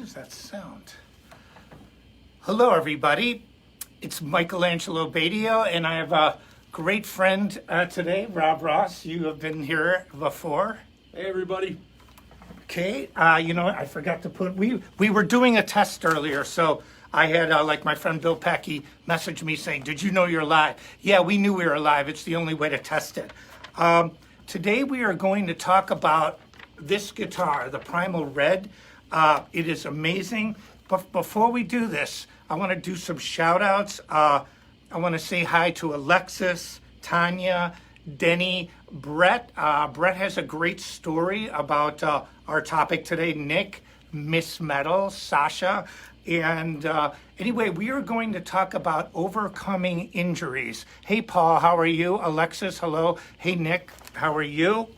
does that sound? Hello, everybody. It's Angelo Batio, and I have a great friend today, Rob Ross. You have been here before. Hey, everybody. Okay. I forgot to put. We were doing a test earlier, so I had like my friend Bill Pecky message me saying, "Did you know you're live?" Yeah, we knew we were live. It's the only way to test it. Today we are going to talk about this guitar, the Primal Red. It is amazing. But before we do this, I want to do some shout outs. I want to say hi to Alexis, Tanya, Denny, Brett. Brett has a great story about our topic today, Nick, Miss Metal, Sasha. And anyway, we are going to talk about overcoming injuries. Hey, Paul, how are you? Alexis, hello. Hey, Nick, how are you?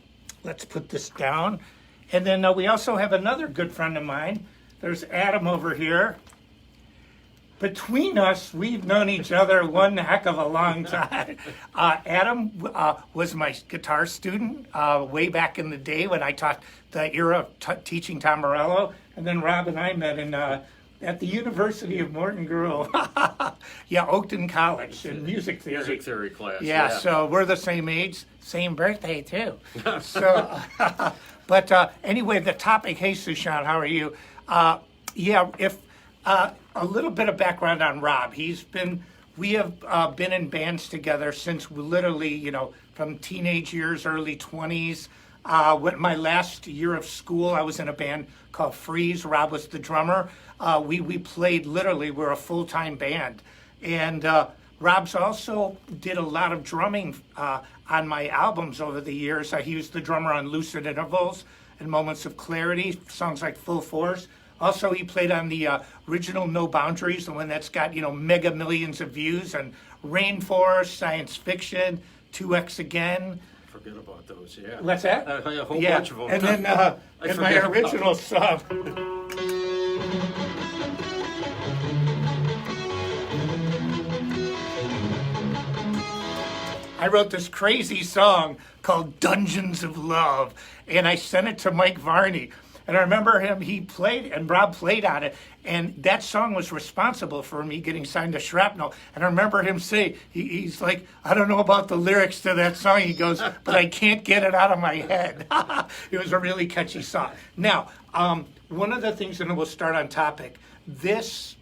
Let's put this down. And then we also have another good friend of mine. There's Adam over here. Between us, we've known each other one heck of a long time. Adam was my guitar student way back in the day when I taught the era of teaching Tom Morello. And then Rob and I met at the University of Morton Grove. Yeah, Oakton College in music theory. Music theory class. Yeah, so we're the same age, same birthday too. But anyway, the topic, hey Sushan, how are you? A little bit of background on Rob. We have been in bands together since literally, from teenage years, early 20s. My last year of school, I was in a band called Freeze. Rob was the drummer. We played literally, we're a full-time band. And Rob's also did a lot of drumming on my albums over the years. He was the drummer on Lucid Intervals and Moments of Clarity, songs like Full Force. Also, he played on the original No Boundaries, the one that's got, mega millions of views, and Rainforest, Science Fiction, 2X Again. Forget about those, yeah. What's that? A whole bunch of them. And then in my original song. I wrote this crazy song called Dungeons of Love, and I sent it to Mike Varney. And I remember he played, and Rob played on it, and that song was responsible for me getting signed to Shrapnel. And I remember him say, he's like, I don't know about the lyrics to that song. He goes, but I can't get it out of my head. It was a really catchy song. Now, one of the things, and we'll start on topic, this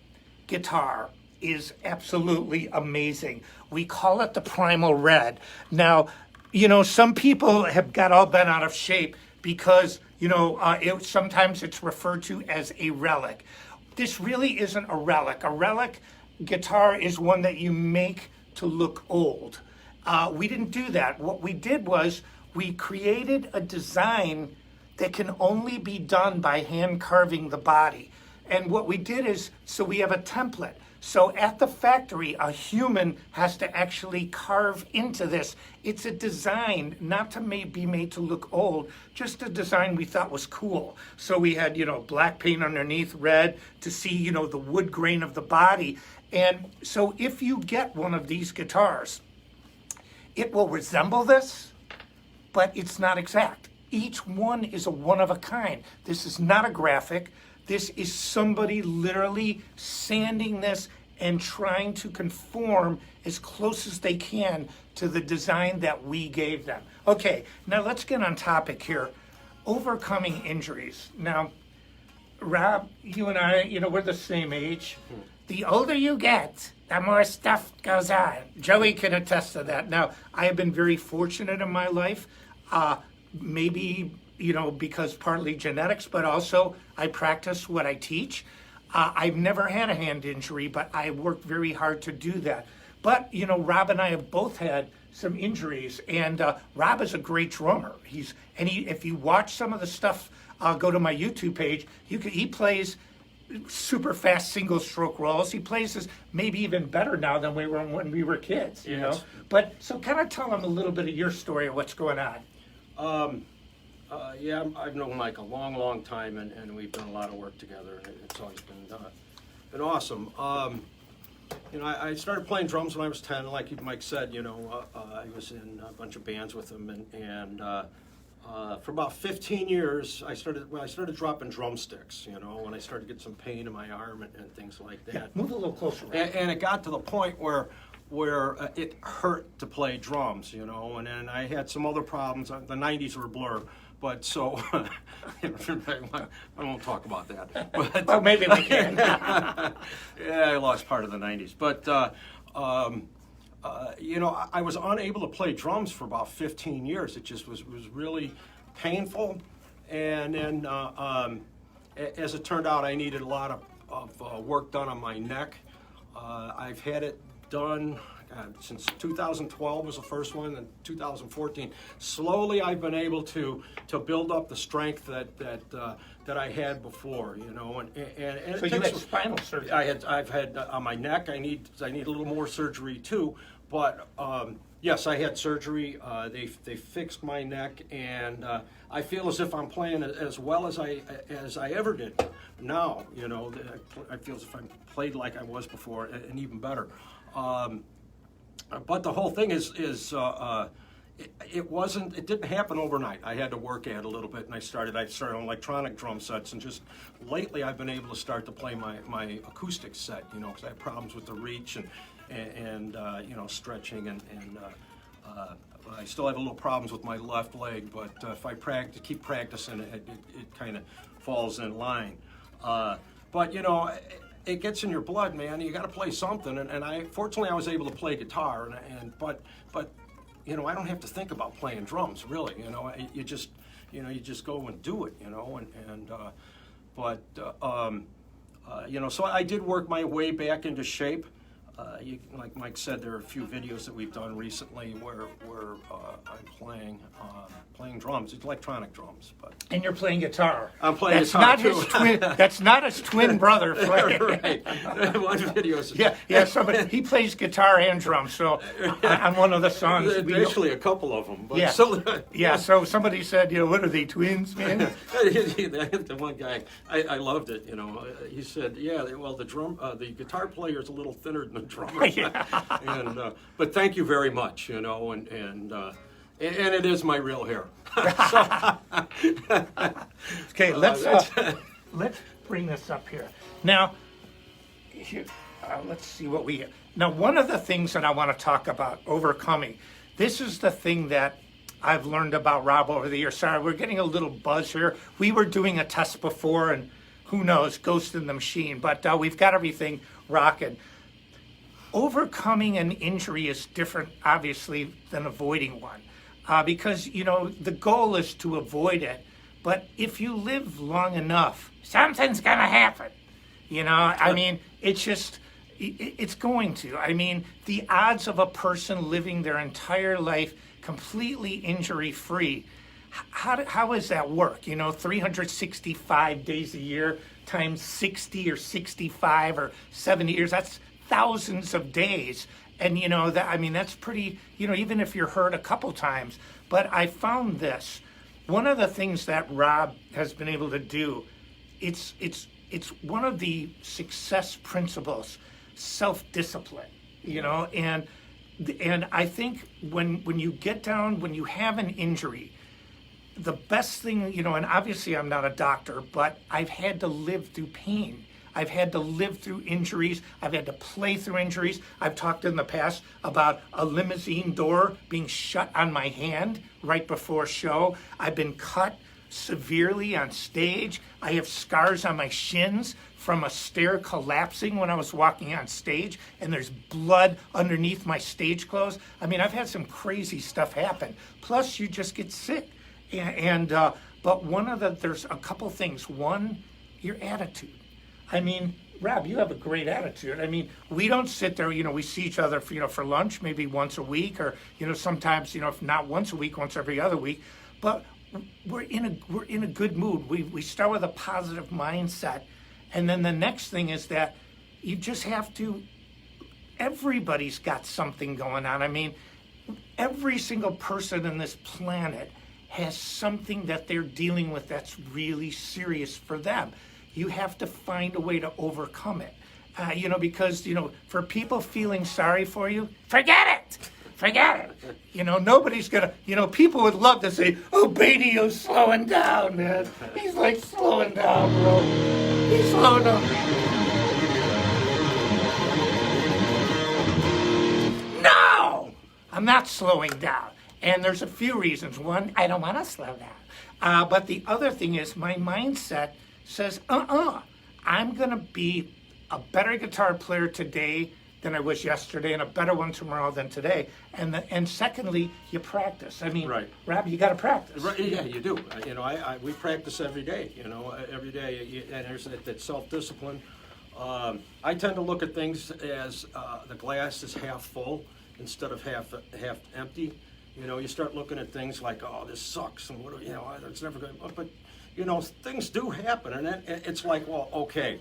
guitar is absolutely amazing. We call it the Primal Red. Now, some people have got all bent out of shape because sometimes it's referred to as a relic. This really isn't a relic. A relic guitar is one that you make to look old. We didn't do that. What we did was we created a design that can only be done by hand carving the body. And what we did is, so we have a template. So at the factory, a human has to actually carve into this. It's a design not to be made to look old, just a design we thought was cool. So we had, black paint underneath, red, to see, the wood grain of the body. And so if you get one of these guitars, it will resemble this, but it's not exact. Each one is a one of a kind. This is not a graphic. This is somebody literally sanding this and trying to conform as close as they can to the design that we gave them. Okay, now let's get on topic here. Overcoming injuries. Now, Rob, you and I, we're the same age. The older you get, the more stuff goes on. Joey can attest to that. Now, I have been very fortunate in my life. Maybe because partly genetics, but also I practice what I teach. I've never had a hand injury, but I worked very hard to do that. But, Rob and I have both had some injuries, and Rob is a great drummer. If you watch some of the stuff, go to my YouTube page, he plays super fast single stroke rolls. He plays this maybe even better now than when we were kids, Yes. But so kind of tell them a little bit of your story of what's going on. I've known Mike a long, long time, and we've done a lot of work together, and it's always been awesome. I started playing drums when I was 10, like Mike said. I was in a bunch of bands with him, and For about 15 years, I started dropping drumsticks, you know, when I started to get some pain in my arm and things like that. Yeah, move a little closer. And it got to the point where it hurt to play drums, you know, and then I had some other problems. The 90s were a blur, but so I won't talk about that. But, well, maybe we can. Yeah, I lost part of the 90s, but you know, I was unable to play drums for about 15 years. It just was really painful, and then as it turned out, I needed a lot of work done on my neck. I've had it done since 2012 was the first one, and 2014. Slowly, I've been able to build up the strength that I had before, you know. And so you had spinal surgery. I've had on my neck. I need a little more surgery too, but. Yes, I had surgery. They fixed my neck, and I feel as if I'm playing as well as I ever did now. You know, I feel as if I played like I was before, and even better. But the whole thing is it didn't happen overnight. I had to work at it a little bit, and I started on electronic drum sets, and just lately I've been able to start to play my acoustic set. You know, because I had problems with the reach and you know, stretching and I still have a little problems with my left leg, but if I keep practicing, it kind of falls in line. But you know, it gets in your blood, man. You got to play something, and fortunately I was able to play guitar, but you know, I don't have to think about playing drums really. You know, you just go and do it. You know, you know, so I did work my way back into shape. Like Mike said, there are a few videos that we've done recently where I'm playing drums. It's electronic drums, but and you're playing guitar. I'm playing that's guitar not too. His twin. That's not his twin brother. Right. One video. Yeah. Somebody he plays guitar and drums. So on one of the songs, actually a couple of them. But yeah. So, So somebody said, you know, what are they, twins, man? The one guy, I loved it. You know, he said, yeah, well, the guitar player is a little thinner than the drummer. Yeah. But thank you very much. You know, and it is my real hair. Okay, let's bring this up here. Now, let's see what we have. Now, one of the things that I want to talk about, overcoming, this is the thing that I've learned about Rob over the years. Sorry, we're getting a little buzz here. We were doing a test before, and who knows, ghost in the machine, but we've got everything rocking. Overcoming an injury is different, obviously, than avoiding one. Because, you know, the goal is to avoid it. But if you live long enough, something's going to happen. You know, I mean, it's just, it's going to. I mean, the odds of a person living their entire life completely injury-free, how does that work? You know, 365 days a year times 60 or 65 or 70 years, that's thousands of days. And, you know, that's pretty, you know, even if you're hurt a couple times. But I found this. One of the things that Rob has been able to do, it's one of the success principles, self-discipline, you know, and I think when you get down, when you have an injury, the best thing, you know, and obviously I'm not a doctor, but I've had to live through pain. I've had to live through injuries. I've had to play through injuries. I've talked in the past about a limousine door being shut on my hand right before a show. I've been cut severely on stage. I have scars on my shins from a stair collapsing when I was walking on stage, and there's blood underneath my stage clothes. I mean, I've had some crazy stuff happen. Plus, you just get sick. But there's a couple things. One, your attitude. I mean, Rob, you have a great attitude. I mean, we don't sit there, you know, we see each other for lunch maybe once a week, or, you know, sometimes, you know, if not once a week, once every other week. But we're in a good mood. We start with a positive mindset. And then the next thing is that you just have to, everybody's got something going on. I mean, every single person on this planet has something that they're dealing with that's really serious for them. You have to find a way to overcome it. You know, because, you know, for people feeling sorry for you, forget it. Forget it. You know, nobody's gonna, you know, people would love to say, oh, Batio's slowing down, man. He's like slowing down, bro. He's slowing down. No! I'm not slowing down. And there's a few reasons. One, I don't want to slow down. But the other thing is my mindset says, I'm going to be a better guitar player today than I was yesterday, and a better one tomorrow than today. And secondly, you practice. I mean, Right. Rob, you got to practice. Right, yeah, you do. You know, we practice every day. You know, every day, and there's that self-discipline. I tend to look at things as the glass is half full instead of half empty. You know, you start looking at things like, oh, this sucks, and what, you know, it's never going to. But you know, things do happen, and then it's like, well, okay,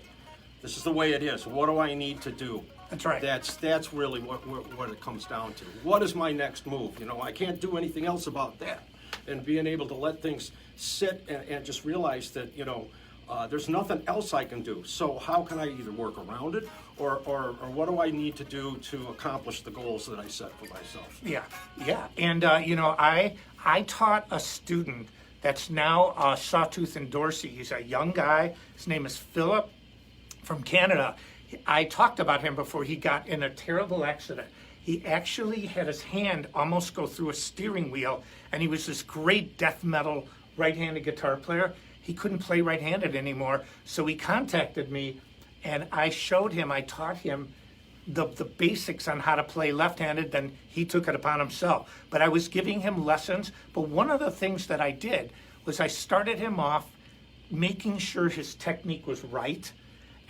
this is the way it is. What do I need to do? That's right. That's really what it comes down to. What is my next move? You know, I can't do anything else about that. And being able to let things sit and just realize that, you know, there's nothing else I can do. So how can I either work around it or what do I need to do to accomplish the goals that I set for myself? Yeah. And, you know, I taught a student that's now Sawtooth in Dorsey. He's a young guy. His name is Philip from Canada. I talked about him before. He got in a terrible accident. He actually had his hand almost go through a steering wheel, and he was this great death metal right-handed guitar player. He couldn't play right-handed anymore, so he contacted me, and I showed him, I taught him the basics on how to play left-handed. Then he took it upon himself. But I was giving him lessons. But one of the things that I did was I started him off making sure his technique was right,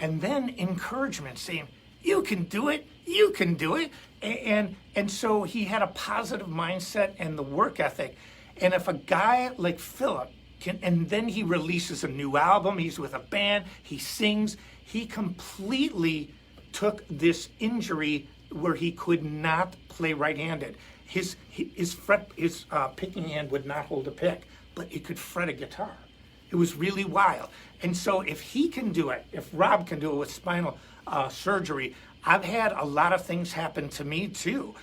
and then encouragement, saying, you can do it, you can do it. And so he had a positive mindset and the work ethic. And if a guy like Philip can, and then he releases a new album, he's with a band, he sings, he completely took this injury where he could not play right-handed. His picking hand would not hold a pick, but it could fret a guitar. It was really wild. And so if he can do it, if Rob can do it with spinal surgery, I've had a lot of things happen to me too.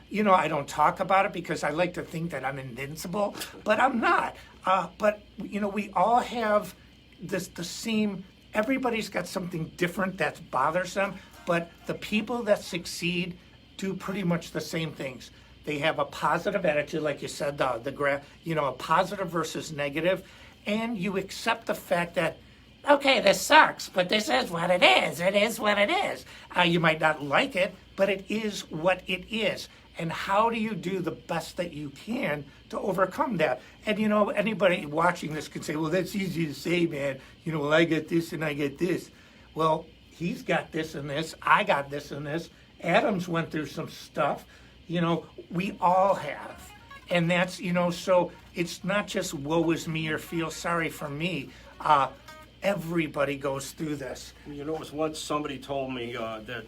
You know, I don't talk about it because I like to think that I'm invincible, but I'm not. But, you know, we all have the same, everybody's got something different that bothers them, but the people that succeed do pretty much the same things. They have a positive attitude, like you said, a positive versus negative. And you accept the fact that, okay, this sucks, but this is what it is. It is what it is. You might not like it, but it is what it is. And how do you do the best that you can to overcome that? And, you know, anybody watching this can say, well, that's easy to say, man. You know, well, I get this and I get this. Well, he's got this and this. I got this and this. Adam's went through some stuff. You know, we all have. And that's, you know, so it's not just woe is me or feel sorry for me. Everybody goes through this. You know, it was once somebody told me that,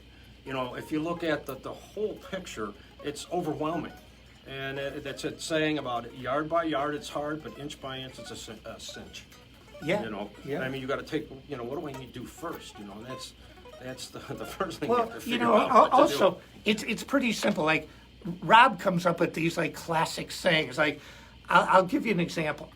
you know, if you look at the whole picture, it's overwhelming. And that's it saying about it, yard by yard it's hard, but inch by inch it's a cinch. Yeah. You know, yeah. I mean, you got to take, you know, what do I need to do first? You know, that's the first thing Well, you have to figure you know, out. What also, to do. it's pretty simple. Like, Rob comes up with these, like, classic sayings. Like, I'll give you an example.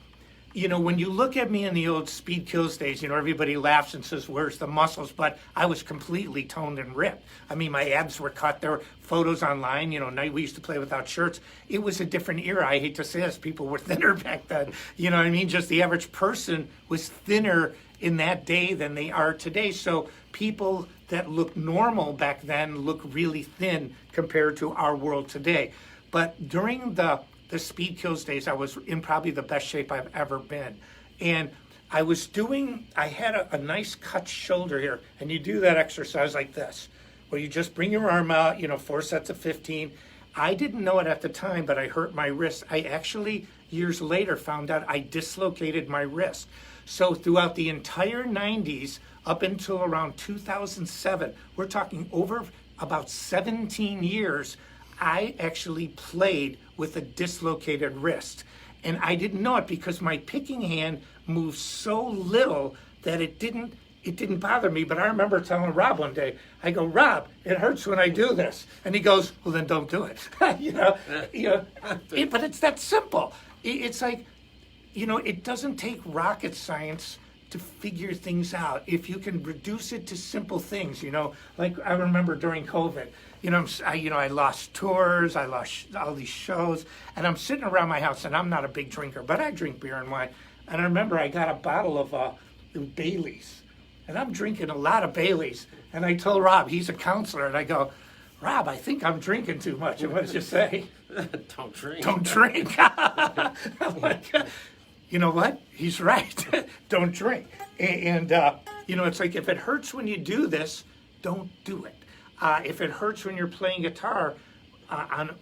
You know, when you look at me in the old Speed Kills days, you know, everybody laughs and says, where's the muscles? But I was completely toned and ripped. I mean, my abs were cut. There were photos online, you know, we used to play without shirts. It was a different era. I hate to say this. People were thinner back then. You know what I mean? Just the average person was thinner in that day than they are today. So people that looked normal back then look really thin compared to our world today. But during the Speed Kills days, I was in probably the best shape I've ever been. And I had a nice cut shoulder here. And you do that exercise like this, where you just bring your arm out, you know, 4 sets of 15. I didn't know it at the time, but I hurt my wrist. I actually, years later, found out I dislocated my wrist. So throughout the entire 90s, up until around 2007, we're talking over about 17 years, I actually played with a dislocated wrist. And I didn't know it because my picking hand moved so little that it didn't it didn't bother me, but I remember telling Rob one day, I go, Rob, it hurts when I do this. And he goes, well, then don't do it. But it's that simple. It's like, it doesn't take rocket science to figure things out. If you can reduce it to simple things, like I remember during COVID, I lost tours, I lost all these shows, and I'm sitting around my house, and I'm not a big drinker, but I drink beer and wine. And I remember I got a bottle of Bailey's, and I'm drinking a lot of Bailey's. And I told Rob, he's a counselor, and I go, Rob, I think I'm drinking too much. And what did you say? Don't drink. Don't drink. I'm like, you know what? He's right. Don't drink. And it's like, if it hurts when you do this, don't do it. If it hurts when you're playing guitar,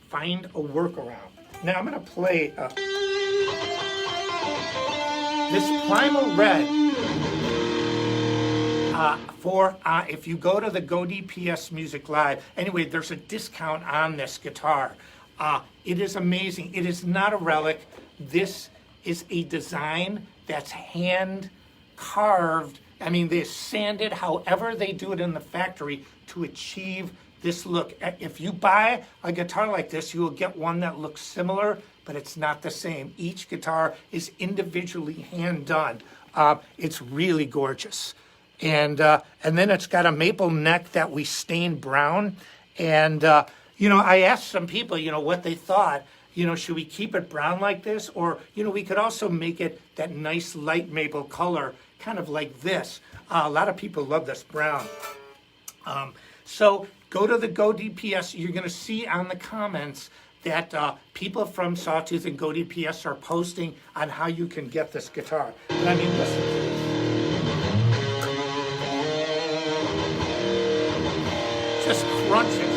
find a workaround. Now I'm going to play this Primal Red if you go to the Go DPS Music Live. Anyway, there's a discount on this guitar. It is amazing. It is not a relic. This is a design that's hand carved. I mean, they sand it however they do it in the factory to achieve this look. If you buy a guitar like this, you will get one that looks similar, but it's not the same. Each guitar is individually hand done. It's really gorgeous. And then it's got a maple neck that we stained brown. And, I asked some people, what they thought. Should we keep it brown like this? Or, we could also make it that nice light maple color, kind of like this. A lot of people love this brown. So go to the Go DPS. You're going to see on the comments that people from Sawtooth and Go DPS are posting on how you can get this guitar. And I mean, listen to this. Just crunches.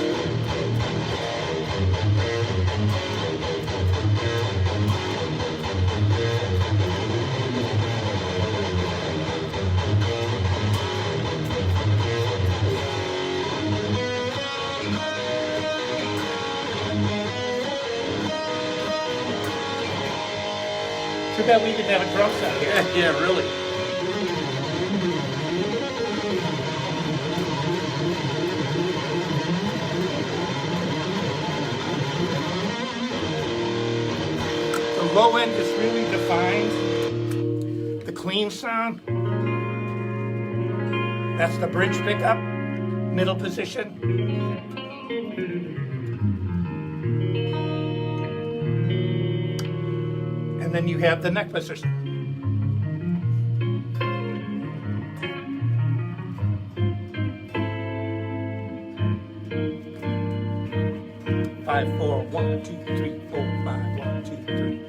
Too bad we didn't have a drum set here. Yeah, really. The low end just really defines the clean sound. That's the bridge pickup, middle position. And then you have the neck position. Five, 4, 1, 2, 3, 4, 5, 1, 2, 3.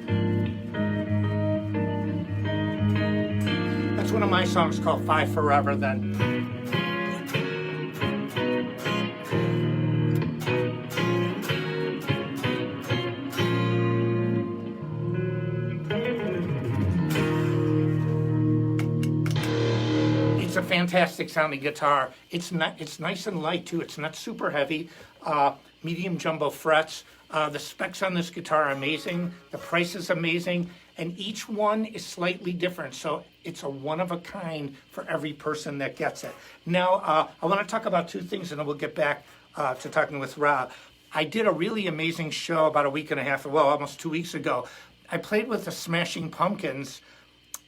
That's one of my songs called Five Forever then. It's a fantastic sounding guitar. It's nice and light too. It's not super heavy. Medium jumbo frets. The specs on this guitar are amazing. The price is amazing, and each one is slightly different. So it's a one of a kind for every person that gets it. Now I want to talk about two things, and then we'll get back to talking with Rob. I did a really amazing show about a week and a half, well, almost 2 weeks ago. I played with the Smashing Pumpkins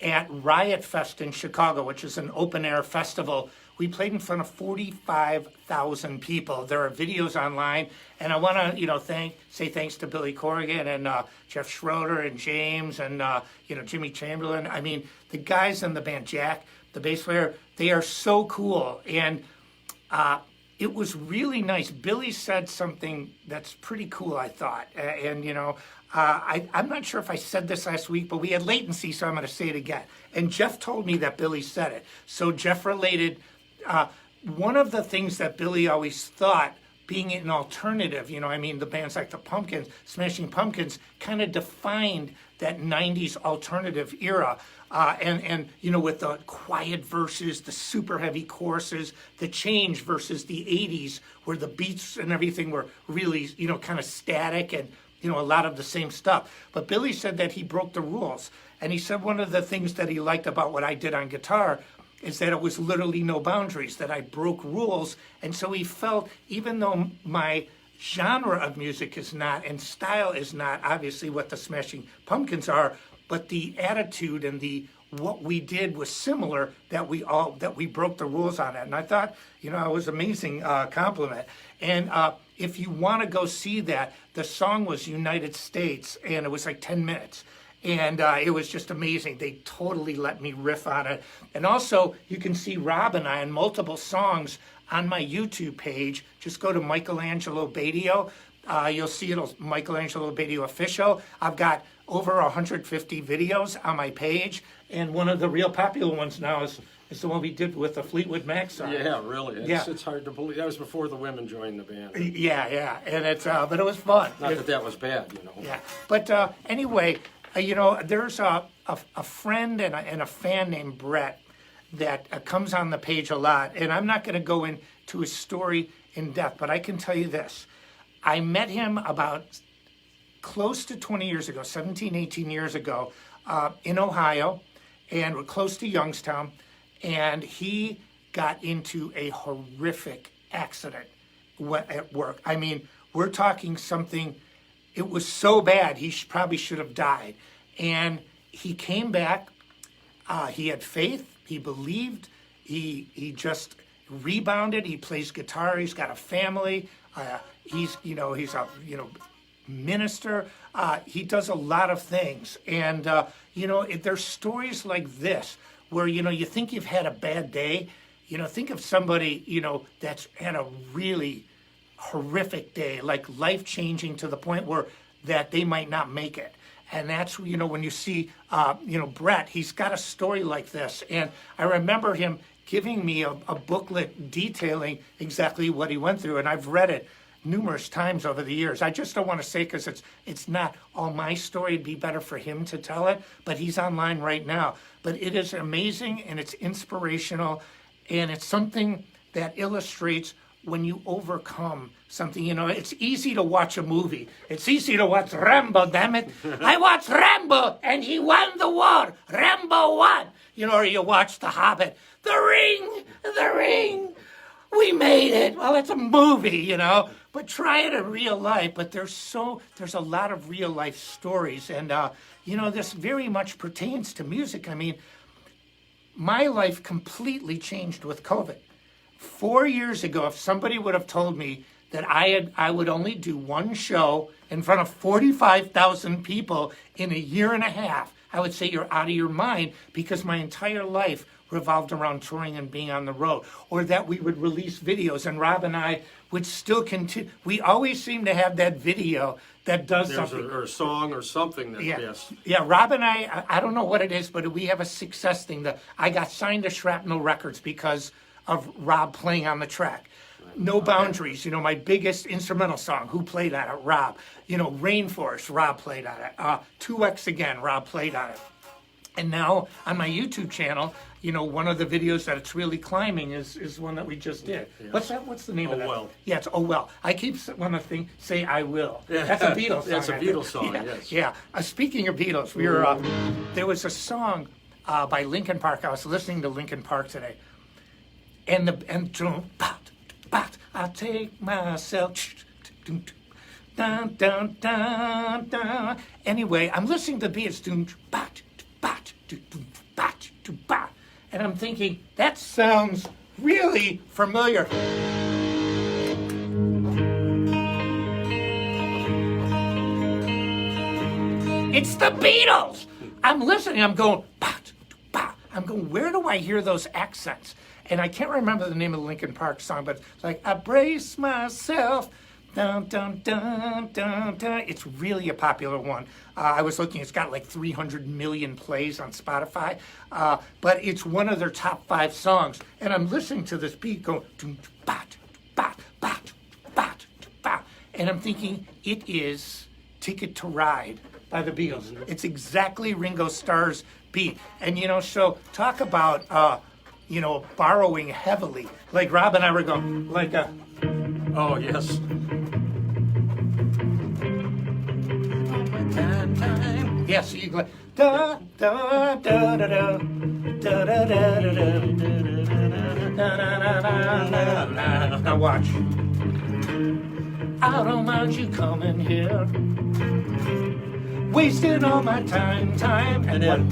at Riot Fest in Chicago, which is an open-air festival. We played in front of 45,000 people. There are videos online, and I want to, say thanks to Billy Corrigan and Jeff Schroeder and James and Jimmy Chamberlain. I mean, the guys in the band, Jack, the bass player, they are so cool, and it was really nice. Billy said something that's pretty cool, I thought, I'm not sure if I said this last week, but we had latency, so I'm going to say it again. And Jeff told me that Billy said it. So Jeff related, one of the things that Billy always thought, being an alternative, the bands like the Pumpkins, Smashing Pumpkins, kind of defined that 90s alternative era. With the quiet verses, the super heavy choruses, the change versus the 80s, where the beats and everything were really, kind of static and, a lot of the same stuff. But Billy said that he broke the rules. And he said one of the things that he liked about what I did on guitar is that it was literally no boundaries, that I broke rules. And so he felt, even though my genre of music is not, and style is not obviously what the Smashing Pumpkins are, but the attitude and what we did was similar, that we broke the rules on it. And I thought, it was an amazing compliment. And if you want to go see that, the song was United States, and it was like 10 minutes. And it was just amazing. They totally let me riff on it. And also, you can see Rob and I on multiple songs on my YouTube page. Just go to Angelo Batio. You'll see it'll Angelo Batio Official. I've got over 150 videos on my page. And one of the real popular ones now is the one we did with the Fleetwood Mac song. Yeah, really. It's hard to believe. That was before the women joined the band. Yeah. And it's but it was fun. Not that was bad, Yeah. But anyway, there's a friend and a fan named Brett that comes on the page a lot. And I'm not going to go into his story in depth, but I can tell you this. I met him about close to 20 years ago, 17, 18 years ago, in Ohio, and we're close to Youngstown. And he got into a horrific accident at work. I mean, we're talking something, it was so bad, he probably should have died. And he came back, he had faith, he believed, he just rebounded, he plays guitar, he's got a family, he's a minister, he does a lot of things. And, there's stories like this, where, you think you've had a bad day, think of somebody, that's had a really horrific day, like life-changing to the point where that they might not make it. And that's, when you see, Brett, he's got a story like this. And I remember him giving me a booklet detailing exactly what he went through. And I've read it numerous times over the years. I just don't want to say, because it's not all my story. It'd be better for him to tell it, but he's online right now. But it is amazing, and it's inspirational, and it's something that illustrates when you overcome something. It's easy to watch a movie. It's easy to watch Rambo, damn it. I watched Rambo, and he won the war. Rambo won. Or you watch The Hobbit. The ring. We made it. Well, it's a movie, But try it in real life. But there's a lot of real life stories. And, this very much pertains to music. I mean, my life completely changed with COVID. 4 years ago, if somebody would have told me that I would only do one show in front of 45,000 people in a year and a half, I would say you're out of your mind, because my entire life revolved around touring and being on the road. Or that we would release videos, and Rob and I would still continue. We always seem to have that video that does something. Or a song or something. Yeah, Rob and I don't know what it is, but we have a success thing. That I got signed to Shrapnel Records because of Rob playing on the track. No Boundaries, my biggest instrumental song, who played on it? Rob. Rainforest, Rob played on it. 2X Again, Rob played on it. And now on my YouTube channel, one of the videos that it's really climbing is one that we just did. Yeah. What's that? What's the name of that? Well. Yeah, it's Oh Well. I keep wanting to say I Will. Yeah. That's a Beatles song. That's a Beatles song, yes. Yeah. Speaking of Beatles, we were there was a song by Linkin Park. I was listening to Linkin Park today. And I take myself. Dun, dun, dun, dun. Anyway, I'm listening to the Beatles. And I'm thinking, that sounds really familiar. It's the Beatles. I'm listening. I'm going, where do I hear those accents? And I can't remember the name of the Linkin Park song, but it's like, I brace myself. Dun, dun, dun, dun, dun. It's really a popular one. I was looking, it's got like 300 million plays on Spotify, but it's one of their top 5 songs. And I'm listening to this beat going, and I'm thinking, it is Ticket to Ride by the Beatles. It's exactly Ringo Starr's beat. And, so talk about, borrowing heavily. Like Rob and I were going, like a... Oh, yes. Yeah, so you go, da da da da da da da da da. Now watch. I don't mind you coming here, wasting all my time, and then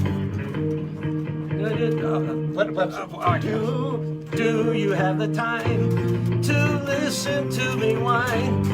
do you have the time to listen to me whine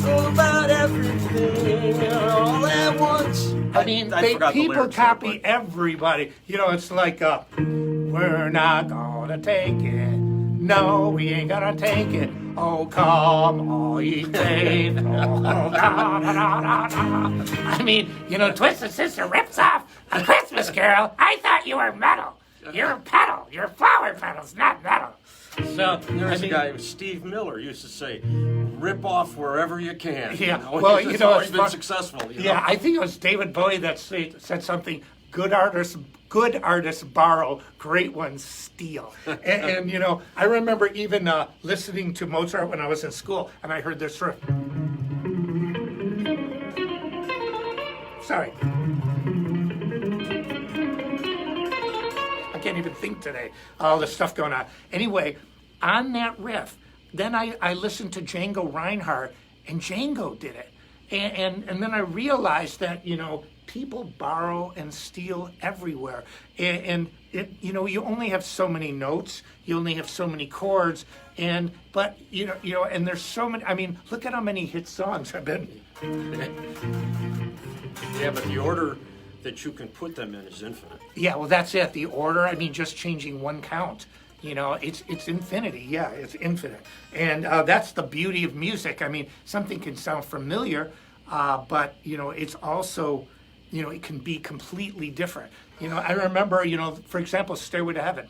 about everything all at once? I mean, people copy everybody. You know, it's like, we're not gonna take it. No, we ain't gonna take it. Oh, come all ye faith. Oh, da, da, da, da, da. I mean, you know, Twisted Sister rips off A Christmas Carol. I thought you were metal. You're a pedal. You're flower petals, not metal. So there's a guy, Steve Miller, used to say, "Rip off wherever you can." Yeah, you know? well, it's you know, always been successful. You know? I think it was David Bowie that said something. Good artists borrow, great ones steal. And you know, I remember even listening to Mozart when I was in school, and I heard this riff. Sorry. I can't even think today. All the stuff going on. Anyway, on that riff, then I listened to Django Reinhardt, and Django did it. And then I realized that, you know, people borrow and steal everywhere. And it, you know, you only have so many notes, you only have so many chords, but you know, and there's so many. I mean, look at how many hit songs have been. Yeah, but the order that you can put them in is infinite. Yeah, well, that's it. The order. I mean, just changing one count. You know, it's infinity. Yeah, it's infinite, and that's the beauty of music. I mean, something can sound familiar, but you know, it's also, you know, it can be completely different. You know, I remember, you know, for example, Stairway to Heaven.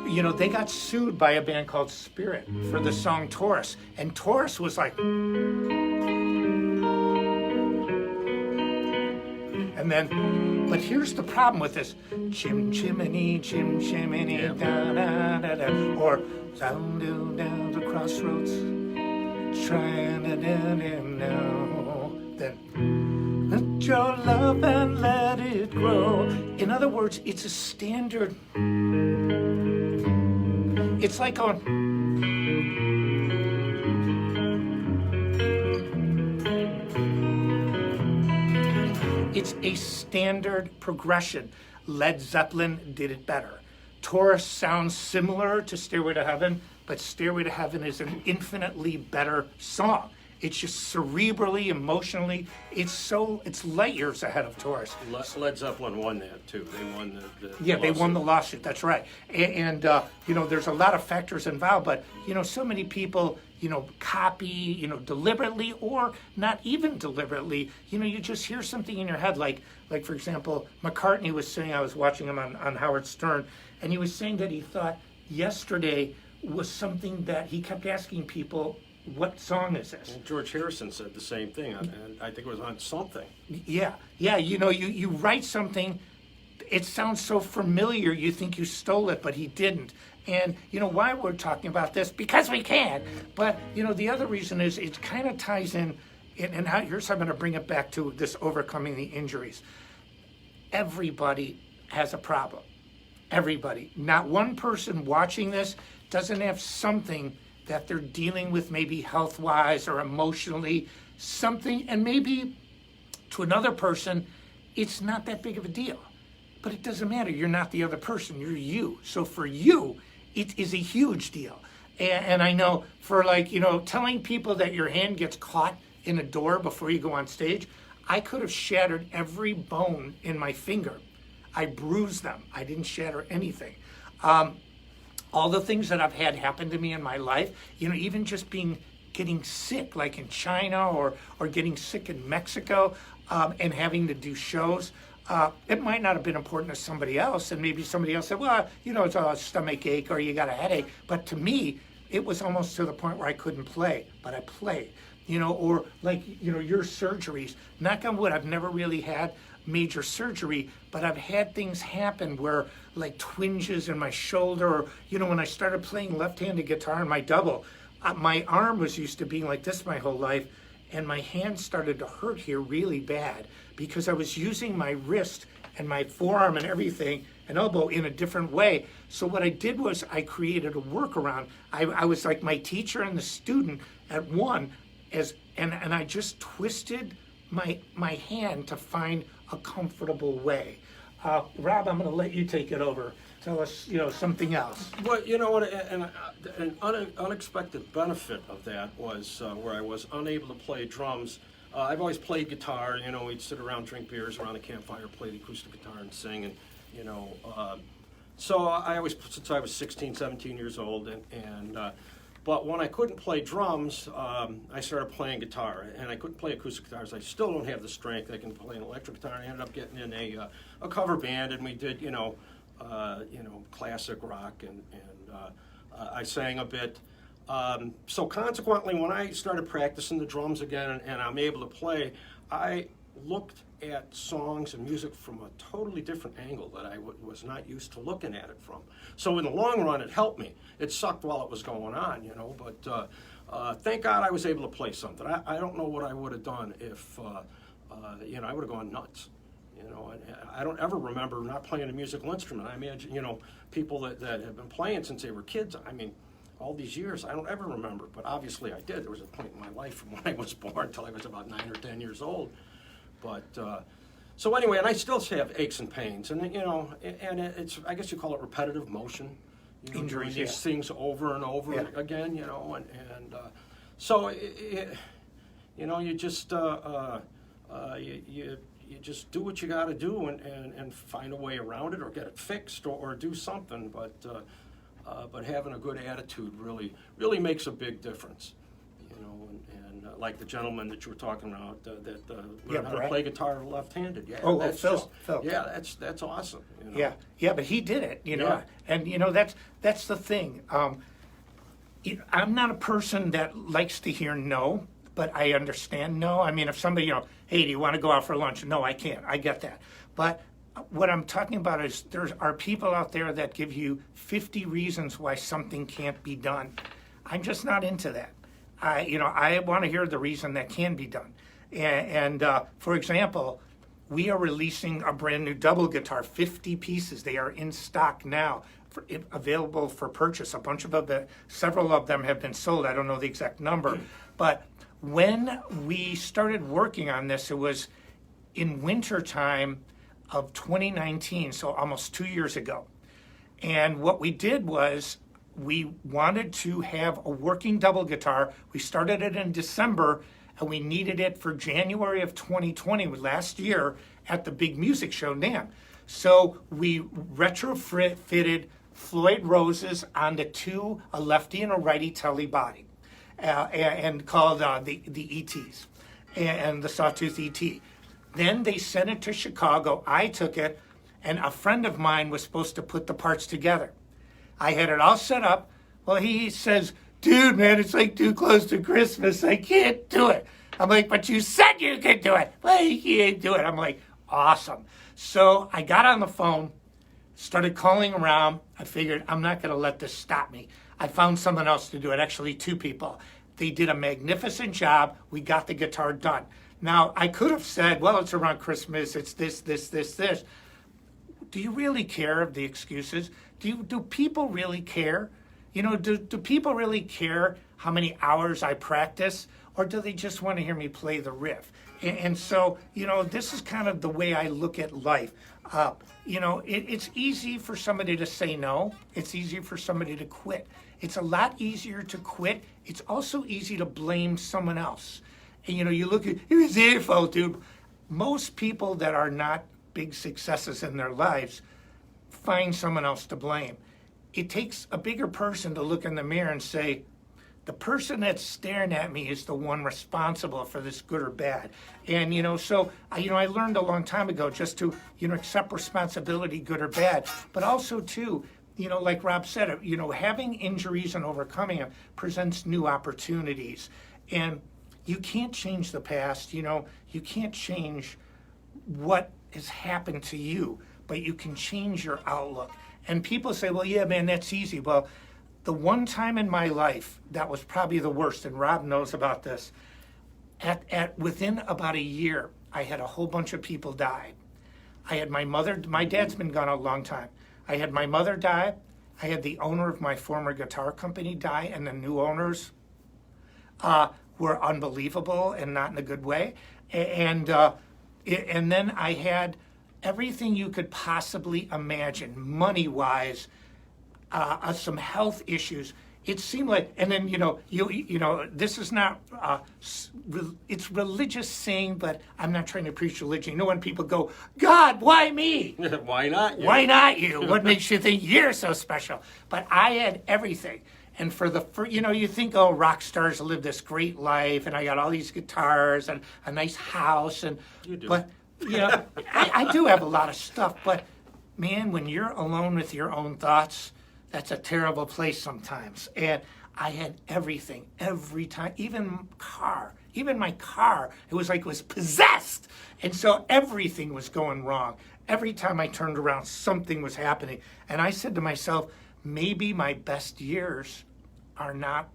You know, they got sued by a band called Spirit for the song Taurus. And Taurus was like... And then, but here's the problem with this. Chim chimney, da da da da. Or down down the crossroads, trying to know. Then let your love and let it grow. In other words, it's a standard. It's like going. It's a standard progression. Led Zeppelin did it better. Taurus sounds similar to Stairway to Heaven, but Stairway to Heaven is an infinitely better song. It's just cerebrally, emotionally, it's light years ahead of Taurus. Led Zeppelin won that too. They won the yeah, they won the lawsuit. That's right. And you know, there's a lot of factors involved, but you know, so many people, you know, copy, you know, deliberately or not even deliberately. You know, you just hear something in your head, like for example, McCartney was saying. I was watching him on Howard Stern, and he was saying that he thought Yesterday was something that he kept asking people, what song is this? Well, George Harrison said the same thing, and I think it was on something. Yeah, you know, you write something, it sounds so familiar, you think you stole it, but he didn't. And, you know, why we're talking about this? Because we can. But, you know, the other reason is it kind of ties in, and here's how I'm going to bring it back to this overcoming the injuries. Everybody has a problem. Everybody. Not one person watching this doesn't have something that they're dealing with, maybe health-wise or emotionally, something, and maybe to another person, it's not that big of a deal. But it doesn't matter. You're not the other person. You're you. So for you, it is a huge deal. And I know for, like, you know, telling people that your hand gets caught in a door before you go on stage, I could have shattered every bone in my finger. I bruised them. I didn't shatter anything. All the things that I've had happen to me in my life, you know, even just getting sick, like in China or getting sick in Mexico, and having to do shows, it might not have been important to somebody else, and maybe somebody else said, well, you know, it's a stomach ache or you got a headache. But to me, it was almost to the point where I couldn't play, but I played. You know, or like, you know, your surgeries. Knock on wood, I've never really had major surgery, but I've had things happen where, like, twinges in my shoulder, or, you know, when I started playing left-handed guitar in my double, my arm was used to being like this my whole life, and my hand started to hurt here really bad because I was using my wrist and my forearm and everything, and elbow in a different way. So what I did was I created a workaround. I was like my teacher and the student at one, and I just twisted my hand to find a comfortable way. Rob, I'm going to let you take it over. Tell us, something else. Well, you know what, and an unexpected benefit of that was where I was unable to play drums. I've always played guitar. We'd sit around, drink beers around a campfire, play the acoustic guitar and sing, and so I always, since I was 16, 17 years old, but when I couldn't play drums, I started playing guitar, and I couldn't play acoustic guitars. I still don't have the strength. I can play an electric guitar. I ended up getting in a cover band, and we did, classic rock, and I sang a bit. So consequently, when I started practicing the drums again, and I'm able to play, I looked at songs and music from a totally different angle that I was not used to looking at it from. So in the long run, it helped me. It sucked while it was going on, but thank God I was able to play something. I don't know what I would have done if, I would have gone nuts. I don't ever remember not playing a musical instrument. I imagine, people that have been playing since they were kids, all these years, I don't ever remember, but obviously I did. There was a point in my life from when I was born until I was about 9 or 10 years old. But, so anyway, and I still have aches and pains, and and it's, I guess you call it repetitive motion, Injuries, doing these things over and over again, so, you just, you just do what you got to do and find a way around it or get it fixed or do something, but having a good attitude really makes a big difference, and like the gentleman that you were talking about that learned how to play guitar left-handed. Yeah, Phil. Yeah, that's awesome. Yeah, but he did it, and that's the thing. I'm not a person that likes to hear no, but I understand no. I mean, if somebody, hey, do you want to go out for lunch? No, I can't. I get that. But what I'm talking about is there are people out there that give you 50 reasons why something can't be done. I'm just not into that. I want to hear the reason that can be done. And for example, we are releasing a brand new double guitar, 50 pieces. They are in stock now, available for purchase. Several of them have been sold. I don't know the exact number. But when we started working on this, it was in winter time of 2019, so almost 2 years ago. And what we did was we wanted to have a working double guitar. We started it in December, and we needed it for January of 2020, last year, at the big music show, NAMM. So we retrofitted Floyd Roses onto a lefty and a righty telly body, and called the ETs, and the Sawtooth ET. Then they sent it to Chicago. I took it, and a friend of mine was supposed to put the parts together. I had it all set up. Well, he says, dude, man, it's like too close to Christmas. I can't do it. I'm like, but you said you could do it. Well, you can't do it. I'm like, awesome. So I got on the phone, started calling around. I figured I'm not going to let this stop me. I found someone else to do it, actually 2 people. They did a magnificent job. We got the guitar done. Now, I could have said, well, it's around Christmas. It's this. Do you really care of the excuses? Do people really care? Do people really care how many hours I practice? Or do they just want to hear me play the riff? And so, this is kind of the way I look at life. It's easy for somebody to say no. It's easy for somebody to quit. It's a lot easier to quit. It's also easy to blame someone else. And, you look at, it was their fault, dude. Most people that are not big successes in their lives find someone else to blame. It takes a bigger person to look in the mirror and say, the person that's staring at me is the one responsible for this, good or bad. And, so, I learned a long time ago just to, accept responsibility, good or bad. But also, too, like Rob said, having injuries and overcoming them presents new opportunities. And you can't change the past, you can't change what has happened to you, but you can change your outlook. And people say, well, yeah, man, that's easy. Well, the one time in my life that was probably the worst, and Rob knows about this, Within about a year, I had a whole bunch of people die. I had my mother, my dad's been gone a long time. I had my mother die. I had the owner of my former guitar company die, and the new owners were unbelievable and not in a good way. And then I had everything you could possibly imagine, money-wise, some health issues. It seemed like, and then this is not, it's religious saying, but I'm not trying to preach religion. You know when people go, God, why me? Why not you? Why not you? What makes you think you're so special? But I had everything. And you think, oh, rock stars live this great life, and I got all these guitars and a nice house, and You do. But I do have a lot of stuff. But man, when you're alone with your own thoughts, that's a terrible place sometimes. And I had everything every time, even my car, it was like it was possessed. And so everything was going wrong. Every time I turned around, something was happening. And I said to myself, maybe my best years are not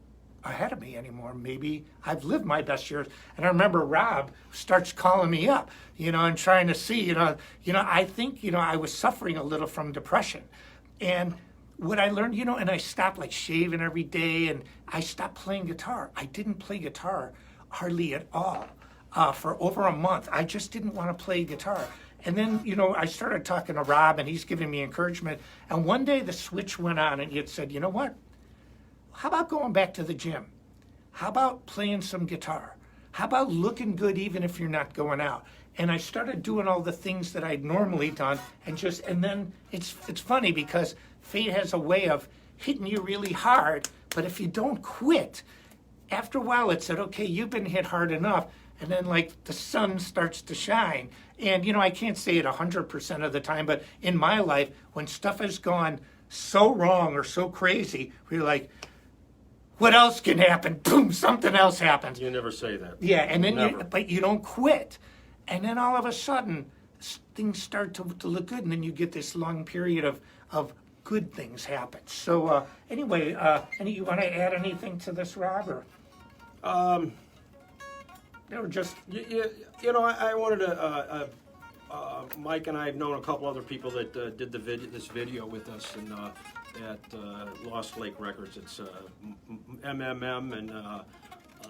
ahead of me anymore. Maybe I've lived my best years. And I remember Rob starts calling me up, and trying to see, I think, I was suffering a little from depression. And what I learned, and I stopped like shaving every day, and I stopped playing guitar. I didn't play guitar hardly at all for over a month. I just didn't want to play guitar. And then, I started talking to Rob, and he's giving me encouragement. And one day the switch went on, and he had said, you know what? How about going back to the gym? How about playing some guitar? How about looking good even if you're not going out? And I started doing all the things that I'd normally done, and then it's funny because fate has a way of hitting you really hard, but if you don't quit, after a while it said, okay, you've been hit hard enough, and then like the sun starts to shine. And I can't say it 100% of the time, but in my life, when stuff has gone so wrong or so crazy, we're like, what else can happen? Boom, something else happens. You never say that. Yeah, and then Never. but you don't quit. And then all of a sudden, things start to look good, and then you get this long period of good things happen. So anyway, you want to add anything to this, Rob? Or they were just I wanted to. Mike and I have known a couple other people that did this video with us at Lost Lake Records. It's MMM and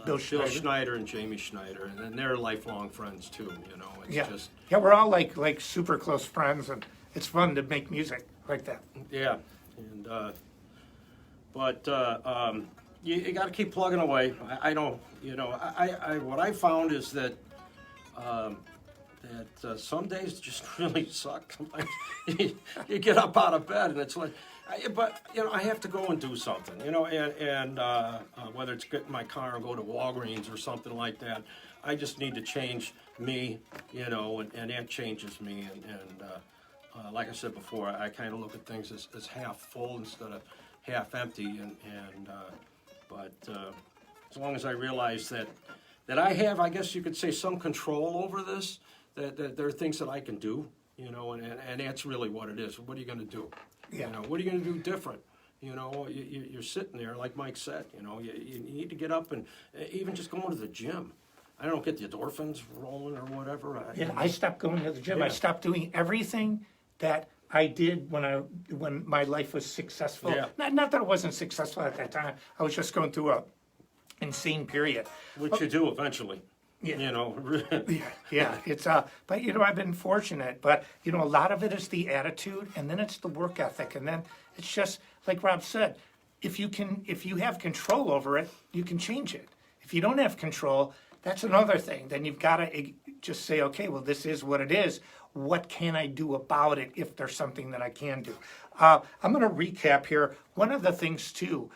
Bill Bill Schneider. Schneider and Jamie Schneider, and they're lifelong friends too. It's yeah, just yeah, we're all like super close friends, and it's fun to make music like that. yeah, and but you got to keep plugging away. I don't, I what I found is that. Some days just really suck. Sometimes you get up out of bed and it's like, I have to go and do something, and whether it's get in my car and go to Walgreens or something like that, I just need to change me, and that changes me. And like I said before, I kind of look at things as half full instead of half empty. But as long as I realize that I have, I guess you could say, some control over this. That there are things that I can do, and that's really what it is. What are you going to do? Yeah. What are you going to do different? You're sitting there, like Mike said, you need to get up and even just going to the gym. I don't get the endorphins rolling or whatever. I stopped going to the gym. Yeah. I stopped doing everything that I did when my life was successful. Yeah. Not that it wasn't successful at that time. I was just going through a insane period. Which you do eventually. Yeah. Yeah, it's but I've been fortunate, but a lot of it is the attitude, and then it's the work ethic, and then it's just like Rob said, if you have control over it, you can change it. If you don't have control, that's another thing. Then you've got to just say, okay, well, this is what it is. What can I do about it if there's something that I can do? I'm going to recap here. One of the things too.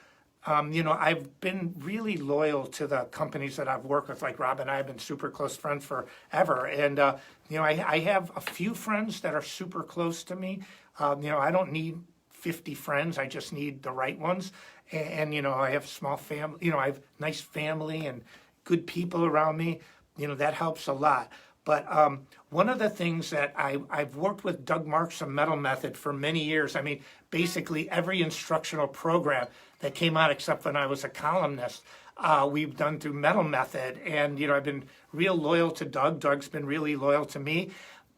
I've been really loyal to the companies that I've worked with. Like Rob and I have been super close friends forever. And, I have a few friends that are super close to me. I don't need 50 friends. I just need the right ones. And I have a small family. I have nice family and good people around me. That helps a lot. But one of the things that I've worked with Doug Marks' Metal Method for many years. I mean, basically every instructional program that came out except when I was a columnist, we've done through Metal Method, and I've been real loyal to Doug. Doug's been really loyal to me.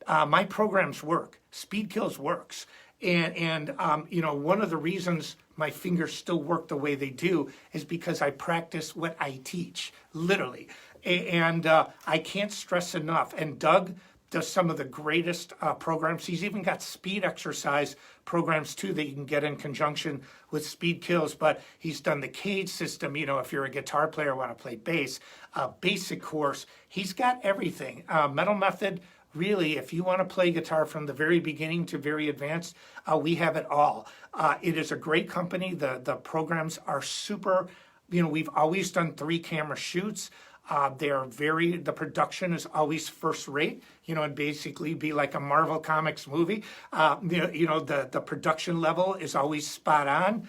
My programs work. Speed Kills works, and one of the reasons my fingers still work the way they do is because I practice what I teach, literally, and I can't stress enough. And Doug does some of the greatest programs. He's even got speed exercise programs too that you can get in conjunction with Speed Kills. But he's done the Cage system. If you're a guitar player, want to play bass, basic course. He's got everything. Metal Method. Really, if you want to play guitar from the very beginning to very advanced, we have it all. It is a great company. The programs are super. We've always done 3-camera shoots. The production is always first rate, and basically be like a Marvel Comics movie. The production level is always spot on.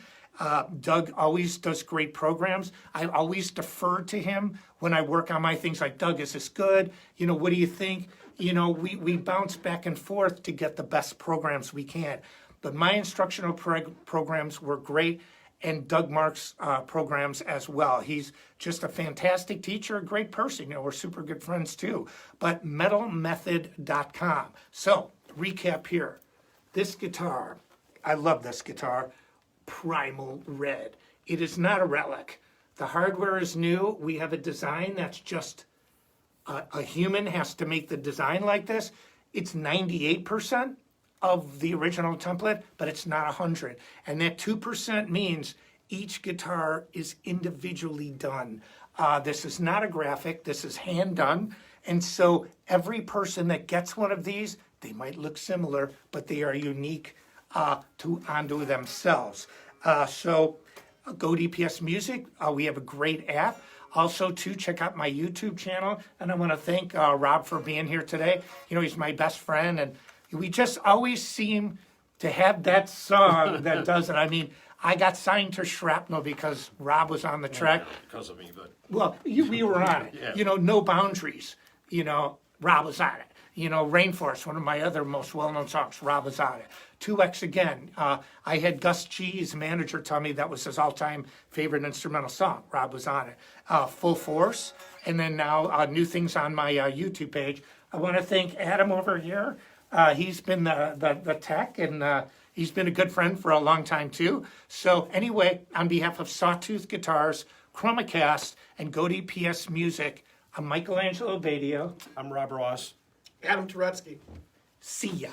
Doug always does great programs. I always defer to him when I work on my things like, Doug, is this good? What do you think? We bounce back and forth to get the best programs we can. But my instructional programs were great, and Doug Mark's programs as well. He's just a fantastic teacher, a great person. We're super good friends too. But metalmethod.com. So, recap here. This guitar, I love this guitar, Primal Red. It is not a relic. The hardware is new. We have a design that's just a human has to make the design like this. It's 98% of the original template, but it's not 100. And that 2% means each guitar is individually done. This is not a graphic. This is hand done. And so every person that gets one of these, they might look similar, but they are unique onto themselves. So go DPS Music. We have a great app. Also, too, check out my YouTube channel. And I want to thank Rob for being here today. He's my best friend. And we just always seem to have that song that does it. I mean, I got signed to Shrapnel because Rob was on the track. Yeah, because of me, but... Well, we were on it. Yeah. No Boundaries. Rob was on it. Rainforest, one of my other most well-known songs, Rob was on it. 2X Again. I had Gus G's manager tell me that was his all-time favorite instrumental song. Rob was on it. Full Force. And then now new things on my YouTube page. I want to thank Adam over here. He's been the tech, and he's been a good friend for a long time too. So anyway, on behalf of Sawtooth Guitars, Chromacast, and Go DPS Music, I'm Angelo Batio. I'm Rob Ross. Adam Turetsky. See ya.